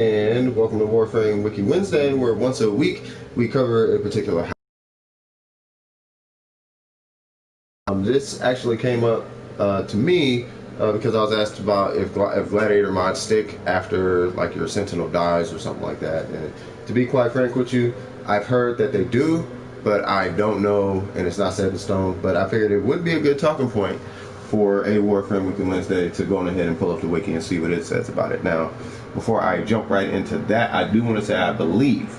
And welcome to Warframe Wiki Wednesday, where once a week we cover a particular house. This actually came up to me because I was asked about if gladiator mods stick after like your sentinel dies or something like that. And to be quite frank with you, I've heard that they do, but I don't know, and it's not set in stone. But I figured it would be a good talking point for a Warframe Wiki Wednesday to go on ahead and pull up the wiki and see what it says about it. Now, before I jump right into that, I do want to say I believe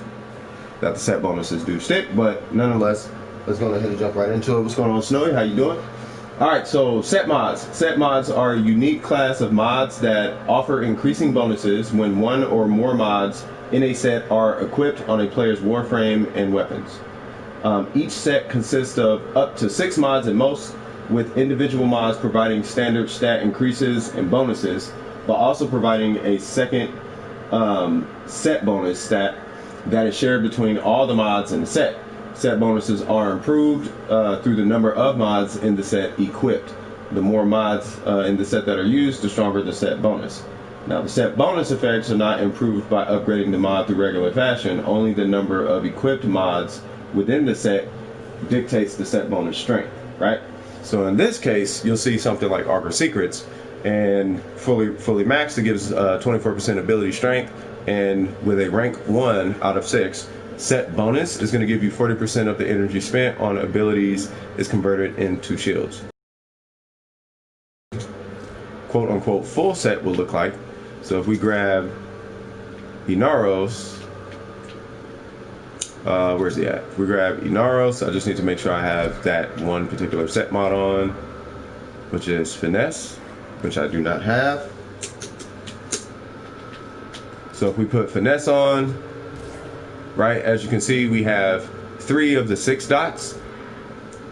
that the set bonuses do stick, but nonetheless, let's go ahead and jump right into it. What's going on, Snowy? How you doing? Alright, so set mods. Set mods are a unique class of mods that offer increasing bonuses when one or more mods in a set are equipped on a player's warframe and weapons. Each set consists of up to 6 mods at most, with individual mods providing standard stat increases and bonuses, but also providing a second set bonus stat that is shared between all the mods in the set. Set bonuses are improved through the number of mods in the set equipped. The more mods in the set that are used, the stronger the set bonus. Now, the set bonus effects are not improved by upgrading the mod through regular fashion. Only the number of equipped mods within the set dictates the set bonus strength, right? So in this case, you'll see something like Augur Secrets, and fully maxed, it gives 24% ability strength, and with a rank 1 out of 6, set bonus is going to give you 40% of the energy spent on abilities is converted into shields. Quote unquote full set will look like, so if we grab Inaros, where's he at? If we grab Inaros, I just need to make sure I have that one particular set mod on, which is Finesse, which I do not have. So if we put Finesse on, right, as you can see, we have 3 of the 6 dots,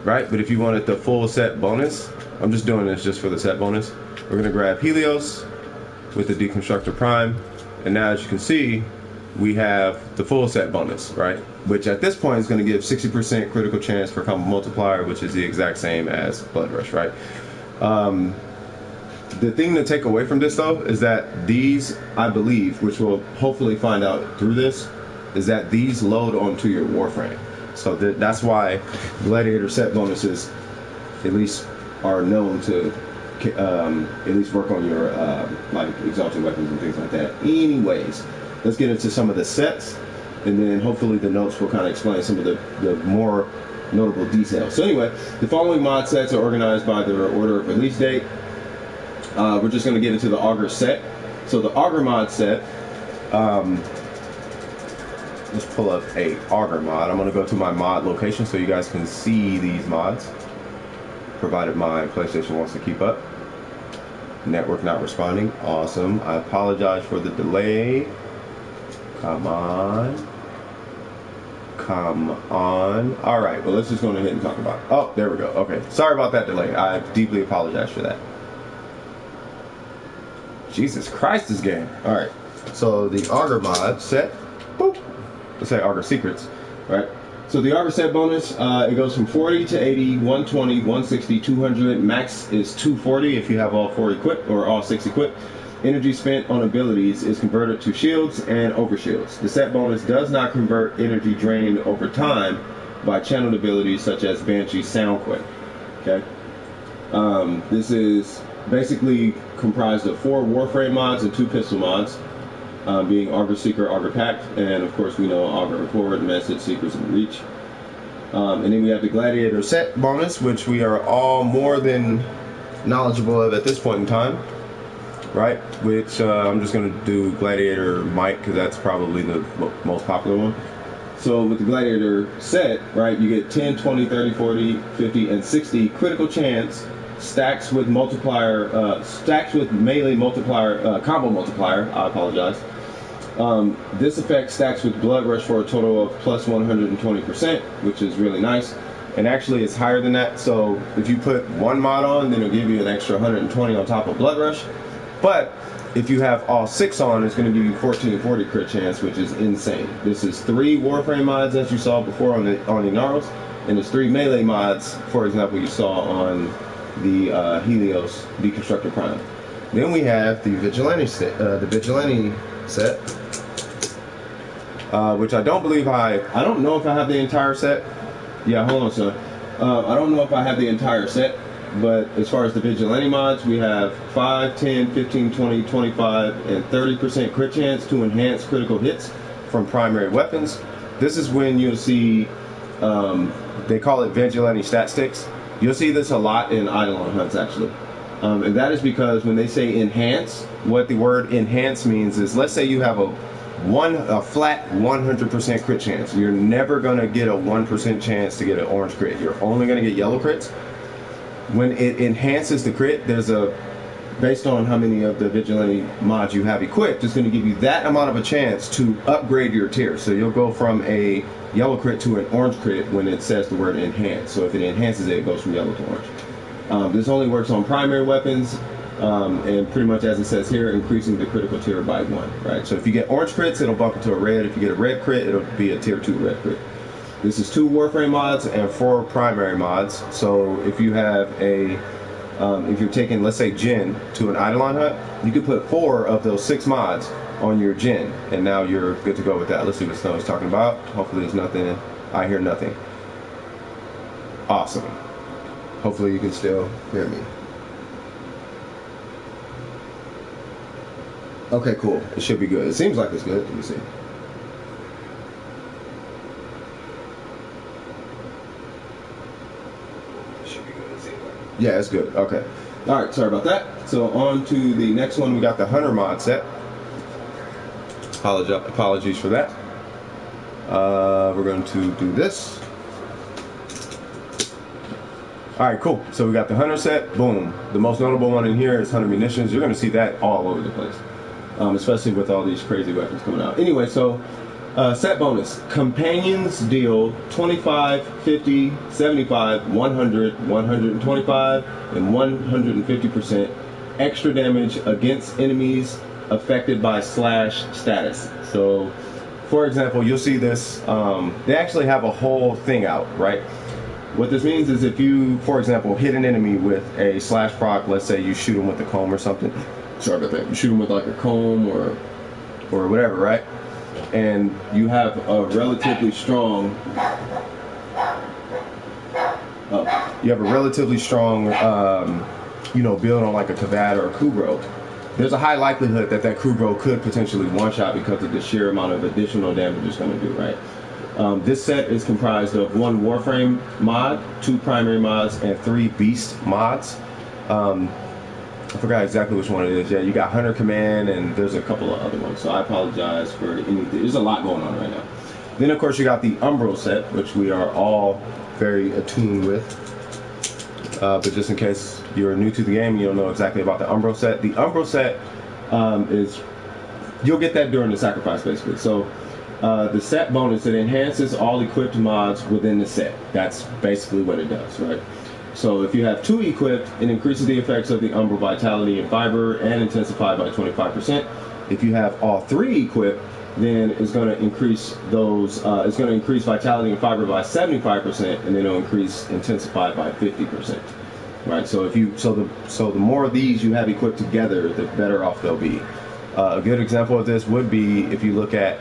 right? But if you wanted the full set bonus, I'm just doing this just for the set bonus. We're gonna grab Helios with the DECONSTRUCTOR Prime, and now as you can see, we have the full set bonus, right? Which at this point is going to give 60% critical chance for combo multiplier, which is the exact same as Blood Rush, right? The thing to take away from this though is that these, I believe, which we'll hopefully find out through this, is that these load onto your warframe. So that's why gladiator set bonuses at least are known to at least work on your like exalted weapons and things like that. Anyways, let's get into some of the sets, and then hopefully the notes will kind of explain some of the more notable details. So anyway, the following mod sets are organized by their order of release date. We're just going to get into the Augur set. So the Augur mod set, let's pull up a Augur mod. I'm going to go to my mod location so you guys can see these mods, provided my PlayStation wants to keep up. Network not responding. Awesome. I apologize for the delay. Come on. Come on. Alright, well, let's just go ahead and talk about it. Oh, there we go. Okay. Sorry about that delay. I deeply apologize for that. Jesus Christ, this game. Alright. So the Augur mod set. Boop. Let's say Augur Secrets. Right? So the Augur set bonus, it goes from 40 to 80, 120, 160, 200. Max is 240 if you have all 4 equipped or all 6 equipped. Energy spent on abilities is converted to shields and overshields. The set bonus does not convert energy drained over time by channeled abilities such as Banshee Soundquake. Okay, this is basically comprised of 4 Warframe mods and 2 pistol mods, being Augur Seeker, Augur Pact, and of course we know Augur Forward, Message, Seekers, and Reach. And then we have the Gladiator set bonus, which we are all more than knowledgeable of at this point in time. Right, which I'm just going to do Gladiator Might because that's probably the most popular one. So with the Gladiator set, right, you get 10, 20, 30, 40, 50, and 60 critical chance stacks with multiplier, stacks with melee multiplier, combo multiplier. I apologize. This effect stacks with Blood Rush for a total of plus 120%, which is really nice. And actually, it's higher than that. So if you put 1 mod on, then it'll give you an extra 120 on top of Blood Rush. But if you have all 6 on, it's going to give you 1440 crit chance, which is insane. This is 3 Warframe mods, as you saw before on Inaros, and there's 3 melee mods, for example, you saw on the Helios DECONSTRUCTOR Prime. Then we have the Vigilante set, which I don't believe I don't know if I have the entire set. Yeah, hold on, son. I don't know if I have the entire set, but as far as the vigilante mods, we have 5, 10, 15, 20, 25, and 30% crit chance to enhance critical hits from primary weapons. This is when you'll see, they call it vigilante stat sticks. You'll see this a lot in Eidolon hunts, actually. And that is because when they say enhance, what the word enhance means is, let's say you have a flat 100% crit chance. You're never going to get a 1% chance to get an orange crit. You're only going to get yellow crits. When it enhances the crit, there's based on how many of the vigilante mods you have equipped, it's going to give you that amount of a chance to upgrade your tier. So you'll go from a yellow crit to an orange crit when it says the word enhance. So if it enhances it, it goes from yellow to orange. This only works on primary weapons, and pretty much as it says here, increasing the critical tier by 1, right? So if you get orange crits, it'll bump it to a red. If you get a red crit, it'll be a tier 2 red crit. This is 2 Warframe mods and 4 primary mods. So if you have if you're taking, let's say, Jin to an Eidolon hunt, you could put 4 of those 6 mods on your Jin, and now you're good to go with that. Let's see what Snow is talking about. Hopefully there's nothing. I hear nothing. Awesome. Hopefully you can still hear me. Okay, cool. It should be good. It seems like it's good. Let me see. Yeah, it's good. Okay. All right, sorry about that. So on to the next one. We got the Hunter mod set. Apologies for that. We're going to do this. All right, cool. So we got the Hunter set. Boom. The most notable one in here is Hunter munitions. You're going to see that all over the place, especially with all these crazy weapons coming out. Anyway, so set bonus. Companions deal 25, 50, 75, 100, 125, and 150% extra damage against enemies affected by slash status. So, for example, you'll see this. They actually have a whole thing out, right? What this means is if you, for example, hit an enemy with a slash proc, let's say you shoot them with a comb or something. Sorry about that. You shoot them with like a comb or whatever, right? And you have a relatively strong, build on like a Kavad or a Kubro. There's a high likelihood that Kubro could potentially one-shot because of the sheer amount of additional damage it's going to do, right? This set is comprised of 1 Warframe mod, 2 primary mods, and 3 beast mods. I forgot exactly which one it is. Yeah, you got Hunter Command, and there's a couple of other ones. So I apologize for anything. There's a lot going on right now. Then, of course, you got the Umbral set, which we are all very attuned with. But just in case you're new to the game, you don't know exactly about the Umbral set. The Umbral set you'll get that during the sacrifice, basically. So the set bonus, it enhances all equipped mods within the set. That's basically what it does, right? So if you have 2 equipped, it increases the effects of the Umbral Vitality and Fiber and Intensify by 25%. If you have all 3 equipped, then it's going to increase those. It's going to increase Vitality and Fiber by 75%, and then it'll increase Intensify by 50%. Right. So the more of these you have equipped together, the better off they'll be. A good example of this would be if you look at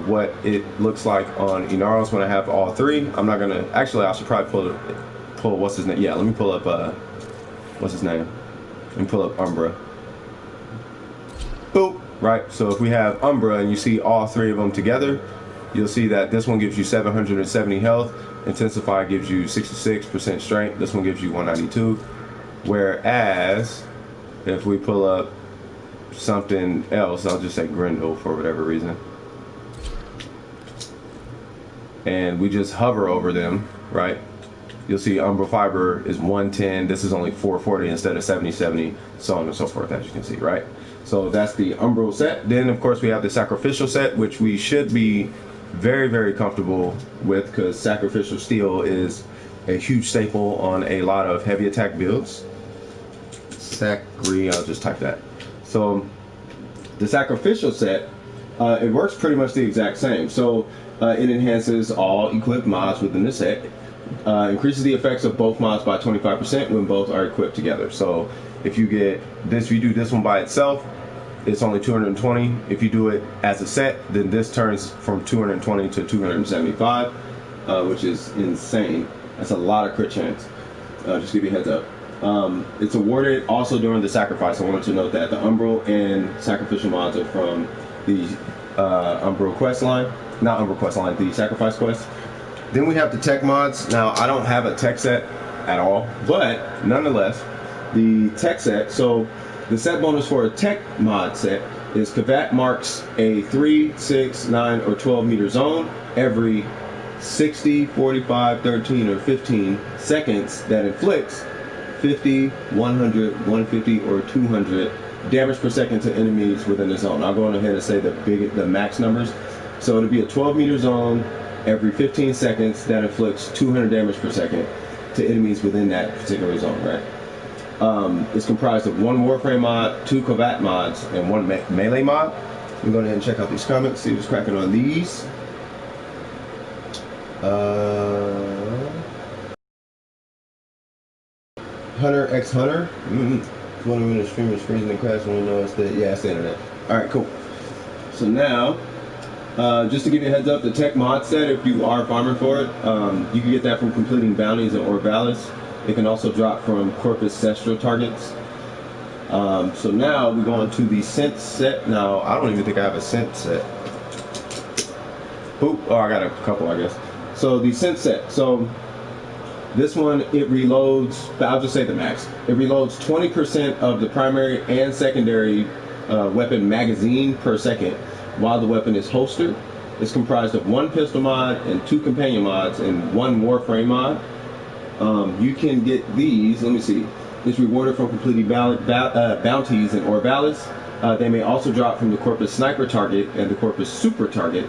what it looks like on Inaros when I have all 3. I'm not gonna. Actually, I should probably pull what's his name. Yeah, let me pull up what's his name. Let me pull up Umbra. Boop. Right. So if we have Umbra and you see all 3 of them together, you'll see that this one gives you 770 health. Intensify gives you 66% strength. This one gives you 192. Whereas if we pull up something else, I'll just say Grendel for whatever reason, and we just hover over them, right? You'll see Umbral Fiber is 110. This is only 440 instead of 70, so on and so forth, as you can see, right? So that's the Umbral set. Then, of course, we have the Sacrificial set, which we should be very, very comfortable with because Sacrificial Steel is a huge staple on a lot of heavy attack builds. I'll just type that. So the Sacrificial set, it works pretty much the exact same. So it enhances all equipped mods within the set, increases the effects of both mods by 25% when both are equipped together. So if you get this, if you do this one by itself, it's only 220. If you do it as a set, then this turns from 220 to 275, which is insane. That's a lot of crit chance. Just give you a heads up. It's awarded also during the sacrifice. I wanted to note that the Umbral and Sacrificial mods are from the Umbral quest line. Not Umbral quest line, the sacrifice quest. Then we have the tech mods. Now, I don't have a tech set at all, but nonetheless, the tech set, so the set bonus for a tech mod set is Kavat marks a 3, 6, 9, or 12 meter zone every 60, 45, 13, or 15 seconds that inflicts 50, 100, 150, or 200 damage per second to enemies within the zone. I'll go on ahead and say the max numbers. So it'll be a 12 meter zone every 15 seconds that inflicts 200 damage per second to enemies within that particular zone, right? It's comprised of 1 Warframe mod, 2 Kavat mods, and 1 melee mod. We're going ahead and check out these comments, see what's cracking on these. Hunter x Hunter. One of the streamers freezing and crashing when we know it's the it's the internet. Alright, cool. So now, just to give you a heads up, the tech mod set, if you are farming for it, you can get that from completing bounties in Orvalis. It can also drop from Corpus Cestral targets. So now we go on to the scent set. Now, I don't even think I have a scent set. Oh, I got a couple, I guess. So the scent set. So this one, it reloads, I'll just say the max. It reloads 20% of the primary and secondary weapon magazine per second while the weapon is holstered. It's comprised of 1 pistol mod and 2 companion mods and 1 Warframe mod. You can get these, let me see. It's rewarded from completing bounties in Orvalis. They may also drop from the Corpus Sniper target and the Corpus Super target.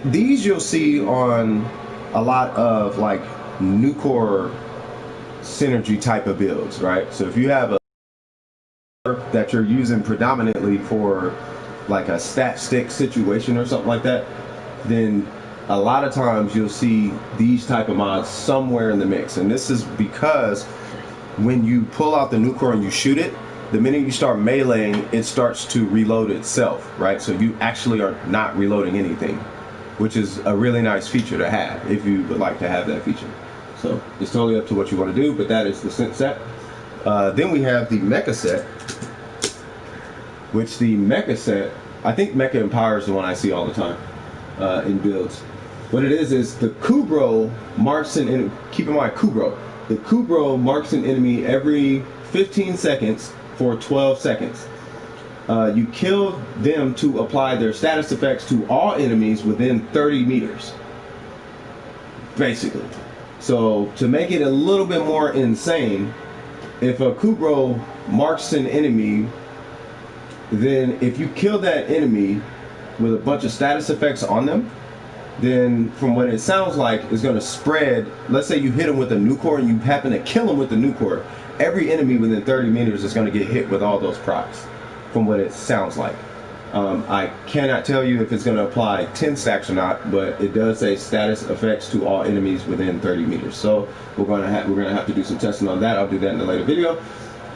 These you'll see on a lot of like Nucor synergy type of builds, right? So if you have a that you're using predominantly for like a stat stick situation or something like that, then a lot of times you'll see these type of mods somewhere in the mix. And this is because when you pull out the Nucor and you shoot it, the minute you start meleeing, it starts to reload itself, right? So you actually are not reloading anything, which is a really nice feature to have if you would like to have that feature. So it's totally up to what you want to do, but that is the scent set. Then we have the mecha set, which the mecha set, I think Mecha Empire is the one I see all the time in builds. What it is the Kubro marks an enemy. Keep in mind, Kubro. The Kubro marks an enemy every 15 seconds for 12 seconds. You kill them to apply their status effects to all enemies within 30 meters. Basically. So to make it a little bit more insane, if a Kubro marks an enemy, then if you kill that enemy with a bunch of status effects on them, then from what it sounds like, it's going to spread. Let's say you hit him with a Nucor and you happen to kill him with the Nucor. Every enemy within 30 meters is going to get hit with all those procs, from what it sounds like. I cannot tell you if it's going to apply 10 stacks or not, but it does say status effects to all enemies within 30 meters. So we're going to have to do some testing on that. I'll do that in a later video.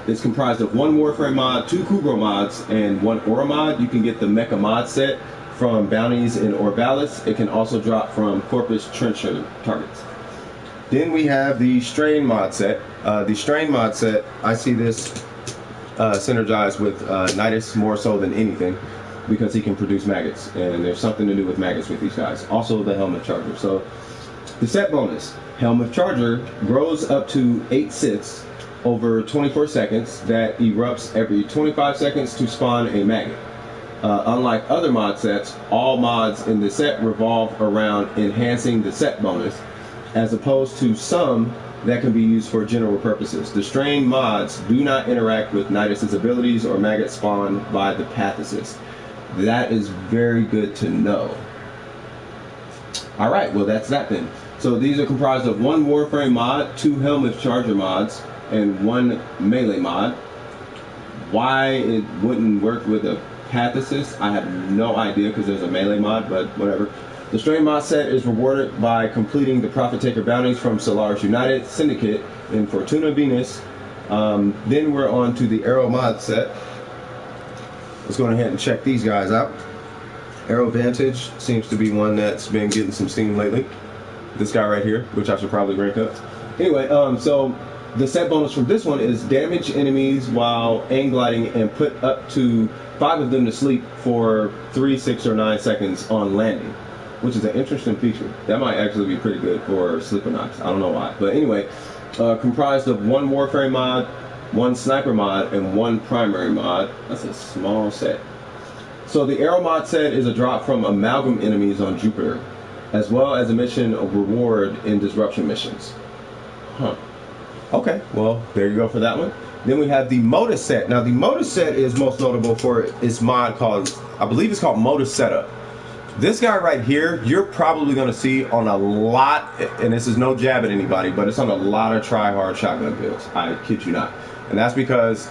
It's comprised of 1 Warframe mod, 2 Kubro mods, and 1 Aura mod. You can get the Mecha mod set from bounties in Orvalis. It can also drop from Corpus Trencher targets. Then we have the Strain mod set. The Strain mod set, I see this synergized with Nidus more so than anything, because he can produce maggots, and there's something to do with maggots with these guys. Also the Helmet Charger. So the set bonus, Helmet Charger grows up to 8/6 over 24 seconds that erupts every 25 seconds to spawn a maggot. Unlike other mod sets, all mods in the set revolve around enhancing the set bonus, as opposed to some that can be used for general purposes. The Strain mods do not interact with Nidus's abilities or maggots spawned by the Pathicist. That is very good to know. Alright, well that's that then. So these are comprised of 1 Warframe mod, 2 Helmet Charger mods, and 1 melee mod. Why it wouldn't work with a Pathicist, I have no idea, because there's a melee mod, but whatever. The Strain mod set is rewarded by completing the Prophet Taker bounties from Solaris United, Syndicate, and Fortuna Venus. Then we're on to the Arrow mod set. let's go ahead and check these guys out. Arrow Vantage seems to be one that's been getting some steam lately. This guy right here, which I should probably rank up. Anyway, so the set bonus from this one is damage enemies while aim gliding and put up to 5 of them to sleep for 3, 6, or 9 seconds on landing, which is an interesting feature. That might actually be pretty good for Sleeper-Knocks. I don't know why. But anyway, comprised of 1 Warframe mod, 1 Sniper mod, and 1 primary mod. That's a small set. So the Arrow mod set is a drop from Amalgam enemies on Jupiter, as well as a mission of reward in disruption missions. Huh. Okay, well, there you go for that one. Then we have the Modus set. Now the Modus set is most notable for its mod called, I believe it's called Modus Setup. This guy right here, you're probably going to see on a lot, and this is no jab at anybody, but it's on a lot of try-hard shotgun builds. I kid you not. And that's because,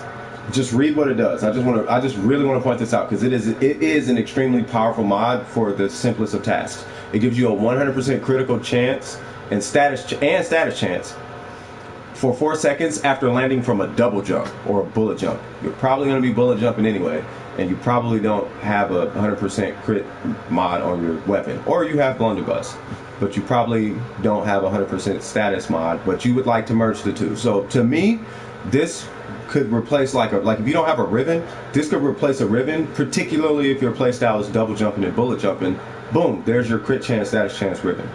just read what it does. I just really want to point this out because it is an extremely powerful mod for the simplest of tasks. It gives you a 100% critical chance and status chance for 4 seconds after landing from a double jump or a bullet jump. You're probably going to be bullet jumping anyway, and you probably don't have a 100% crit mod on your weapon, or you have blunderbuss, but you probably don't have a 100% status mod, but you would like to merge the two. So to me, this could replace like if you don't have a Riven, this could replace a Riven, particularly if your playstyle is double jumping and bullet jumping. Boom, there's your crit chance, status chance Riven,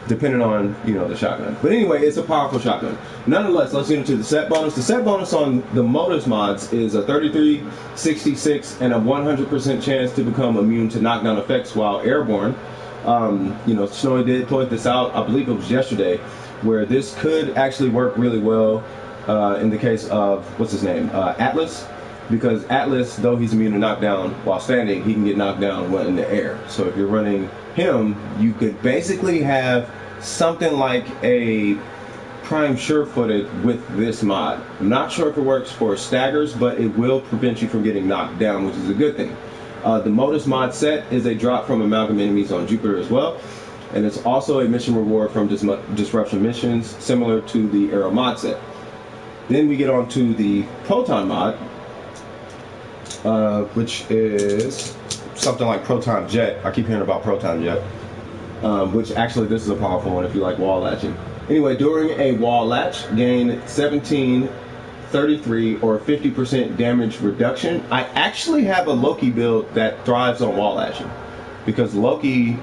depending on, you know, the shotgun. But anyway, it's a powerful shotgun. Nonetheless, let's get into the set bonus. The set bonus on the Modus mods is a 33, 66, and a 100% chance to become immune to knockdown effects while airborne. You know, Snowy did point this out, I believe it was yesterday, where this could actually work really well in the case of, what's his name, Atlas. Because Atlas, though he's immune to knockdown while standing, he can get knocked down while in the air. So if you're running him, you could basically have something like a prime sure-footed with this mod. I'm not sure if it works for staggers, but it will prevent you from getting knocked down, which is a good thing. The Modus mod set is a drop from Amalgam enemies on Jupiter as well, and it's also a mission reward from disruption missions, similar to the Arrow mod set. Then we get on to the Proton mod, which is something like Proton Jet. I keep hearing about Proton Jet, which actually this is a powerful one if you like wall latching. Anyway, during a wall latch, gain 17, 33, or 50% damage reduction. I actually have a Loki build that thrives on wall latching, because Loki,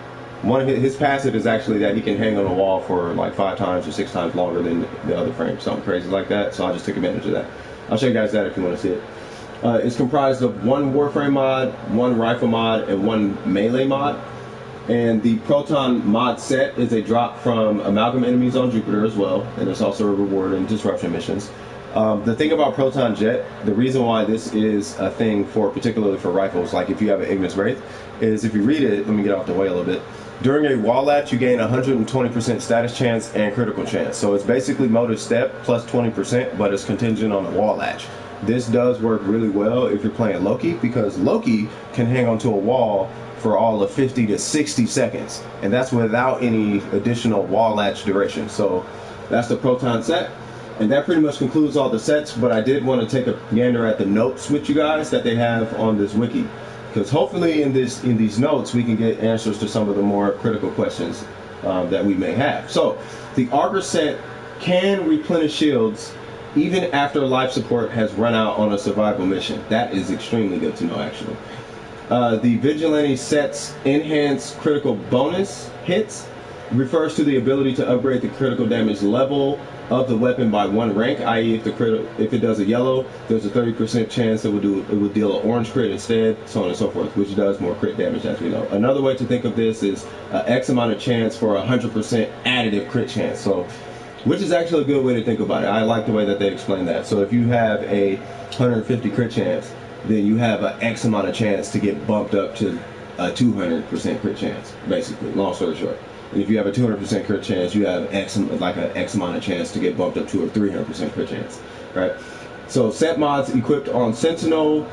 one of his passive is actually that he can hang on a wall for like 5 times or 6 times longer than the other frame, something crazy like that. So I just took advantage of that. I'll show you guys that if you want to see it. It's comprised of 1 Warframe mod, 1 rifle mod, and 1 melee mod. And the Proton mod set is a drop from Amalgam enemies on Jupiter as well, and it's also a reward in disruption missions. The thing about Proton Jet, the reason why this is a thing for particularly for rifles, like if you have an Ignis Wraith, is if you read it, let me get off the way a little bit. During a wall latch, you gain 120% status chance and critical chance. So it's basically Modus step plus 20%, but it's contingent on the wall latch. This does work really well if you're playing Loki, because Loki can hang onto a wall for all of 50 to 60 seconds, and that's without any additional wall latch duration. So that's the Proton set, and that pretty much concludes all the sets. But I did want to take a gander at the notes with you guys that they have on this wiki, because hopefully in these notes we can get answers to some of the more critical questions that we may have. So the Augur set can replenish shields even after life support has run out on a survival mission. That is extremely good to know, actually. The Vigilante set's enhanced critical bonus hits refers to the ability to upgrade the critical damage level of the weapon by 1 rank, i.e. if it does a yellow, there's a 30% chance it will deal an orange crit instead, so on and so forth, which does more crit damage, as we know. Another way to think of this is X amount of chance for 100% additive crit chance. So, which is actually a good way to think about it. I like the way that they explain that. So if you have a 150 crit chance, then you have an X amount of chance to get bumped up to a 200% crit chance, basically, long story short. And if you have a 200% crit chance, you have like an X amount of chance to get bumped up to a 300% crit chance, right? So set mods equipped on Sentinel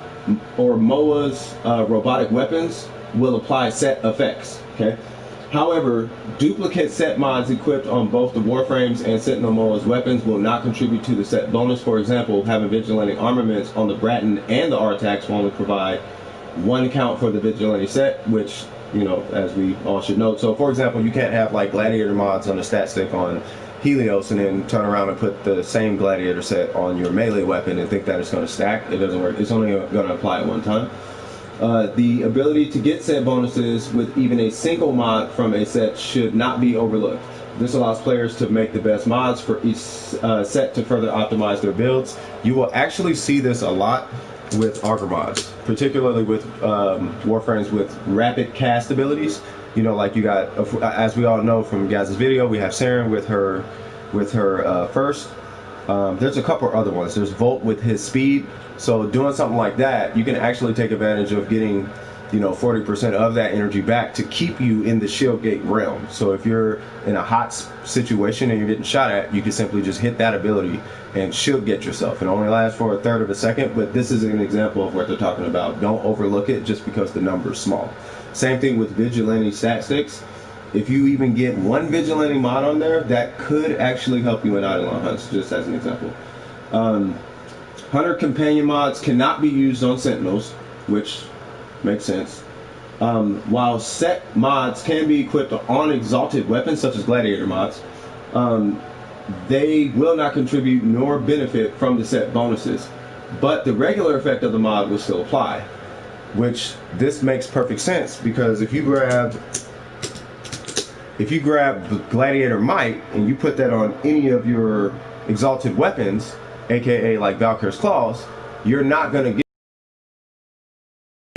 or MOA's robotic weapons will apply set effects, okay? However, duplicate set mods equipped on both the Warframes and Sentinel MOA's weapons will not contribute to the set bonus. For example, having Vigilante armaments on the Bratton and the Artax will only provide one count for the Vigilante set, which, you know, as we all should know. So for example, you can't have like Gladiator mods on a stat stick on Helios and then turn around and put the same Gladiator set on your melee weapon and think that it's going to stack. It doesn't work. It's only going to apply at one time. The ability to get set bonuses with even a single mod from a set should not be overlooked. This allows players to make the best mods for each set to further optimize their builds. You will actually see this a lot with Augur mods, particularly with Warframes with rapid cast abilities. You know, like you got, as we all know from Gaz's video, we have Saren with her first. There's a couple other ones. There's Volt with his speed. So doing something like that, you can actually take advantage of getting, you know, 40% of that energy back to keep you in the shield gate realm. So if you're in a hot situation and you're getting shot at, you can simply just hit that ability and shield gate yourself. It only lasts for a third of a second, but this is an example of what they're talking about. Don't overlook it just because the number is small. Same thing with Vigilante stat sticks. If you even get one Vigilante mod on there, that could actually help you in Eidolon hunts, just as an example. Hunter companion mods cannot be used on Sentinels, which makes sense. While set mods can be equipped on exalted weapons, such as Gladiator mods, they will not contribute nor benefit from the set bonuses. But the regular effect of the mod will still apply, which this makes perfect sense, because if you grab Gladiator Might and you put that on any of your exalted weapons, aka like Valkyr's Claws, you're not going to get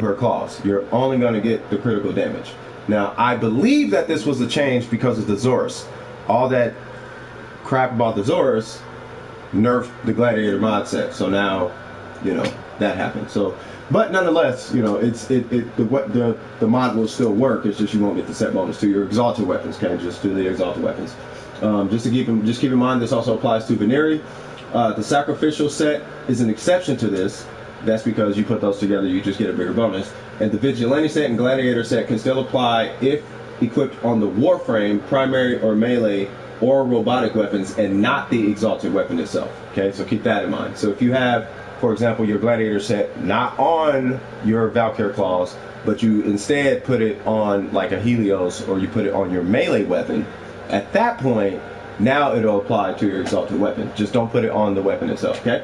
her claws. You're only going to get the critical damage. Now, I believe that this was a change because of the Zorus. All that crap about the Zorus nerfed the Gladiator mod set, so now, you know, that happened. So, but nonetheless, you know, the mod will still work. It's just you won't get the set bonus to your exalted weapons. Okay, just to the exalted weapons. Just keep in mind, this also applies to Veneri. The sacrificial set is an exception to this. That's because you put those together, you just get a bigger bonus. And the Vigilante set and Gladiator set can still apply if equipped on the Warframe, primary or melee, or robotic weapons, and not the exalted weapon itself. Okay, so keep that in mind. So if you have, for example, your Gladiator set not on your Valkyr Claws, but you instead put it on like a Helios, or you put it on your melee weapon, at that point, now it'll apply to your exalted weapon. Just don't put it on the weapon itself, okay?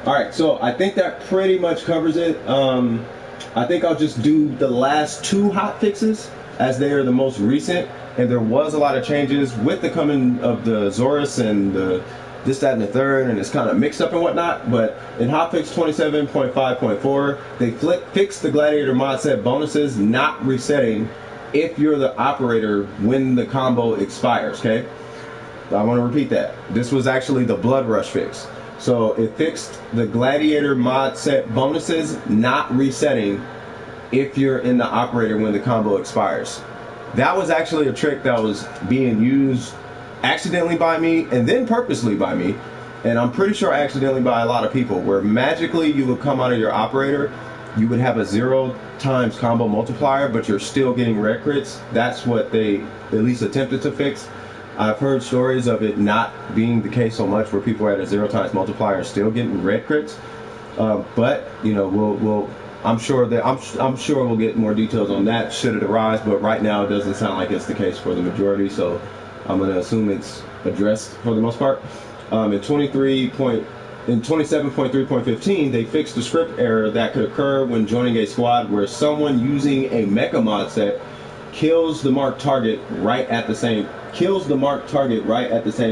Alright, so I think that pretty much covers it. I think I'll just do the last two hot fixes, as they are the most recent, and there was a lot of changes with the coming of the Zorus and the this, that, and the third, and it's kind of mixed up and whatnot. But in hotfix 27.5.4, they fixed the Gladiator mod set bonuses not resetting if you're the operator when the combo expires, okay? I want to repeat that. This was actually the Blood Rush fix. So it fixed the Gladiator mod set bonuses not resetting if you're in the operator when the combo expires. That was actually a trick that was being used accidentally by me and then purposely by me, and I'm pretty sure accidentally by a lot of people, where magically you would come out of your operator, you would have a 0 times combo multiplier, but you're still getting red crits. That's what they at least attempted to fix. I've heard stories of it not being the case so much, where people are at a 0 times multiplier and still getting red crits. But you know, I'm sure we'll get more details on that should it arise. But right now, it doesn't sound like it's the case for the majority. So I'm going to assume it's addressed for the most part. In 27.3.15, they fixed the script error that could occur when joining a squad where someone using a mecha mod set kills the marked target right at the same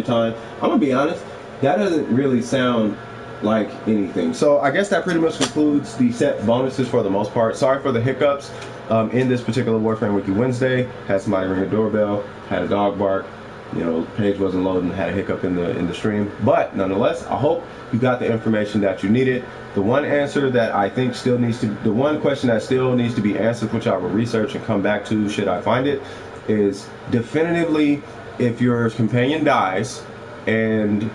time. I'm gonna be honest, that doesn't really sound like anything. So I guess that pretty much concludes the set bonuses for the most part. Sorry for the hiccups in this particular Warframe Wiki Wednesday. Had somebody ring a doorbell, had a dog bark, you know, page wasn't loading, had a hiccup in the stream. But nonetheless, I hope you got the information that you needed. The one answer that I think the one question that still needs to be answered, which I will research and come back to should I find it, is definitively if your companion dies, and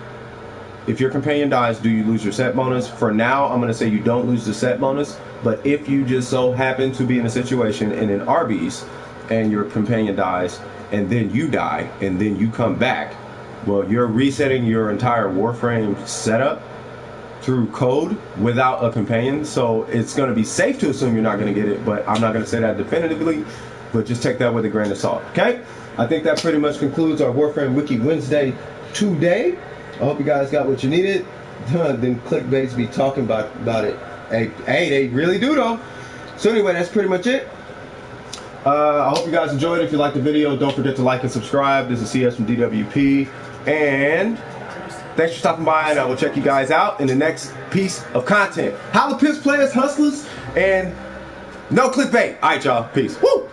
if your companion dies, do you lose your set bonus? For now, I'm going to say you don't lose the set bonus, but if you just so happen to be in a situation in an Arby's and your companion dies, and then you die, and then you come back, well, you're resetting your entire Warframe setup. through code without a companion, so it's going to be safe to assume you're not going to get it, but I'm not going to say that definitively, but just take that with a grain of salt, okay? I think that pretty much concludes our Warframe Wiki Wednesday today. I hope you guys got what you needed. Then clickbaits be talking about it. Hey, they really do though. So anyway, that's pretty much it. I hope you guys enjoyed it. If you liked the video, don't forget to like and subscribe. This is CS from DWP, and thanks for stopping by, and I will check you guys out in the next piece of content. Holla piss players, hustlers, and no clickbait. All right, y'all. Peace. Woo!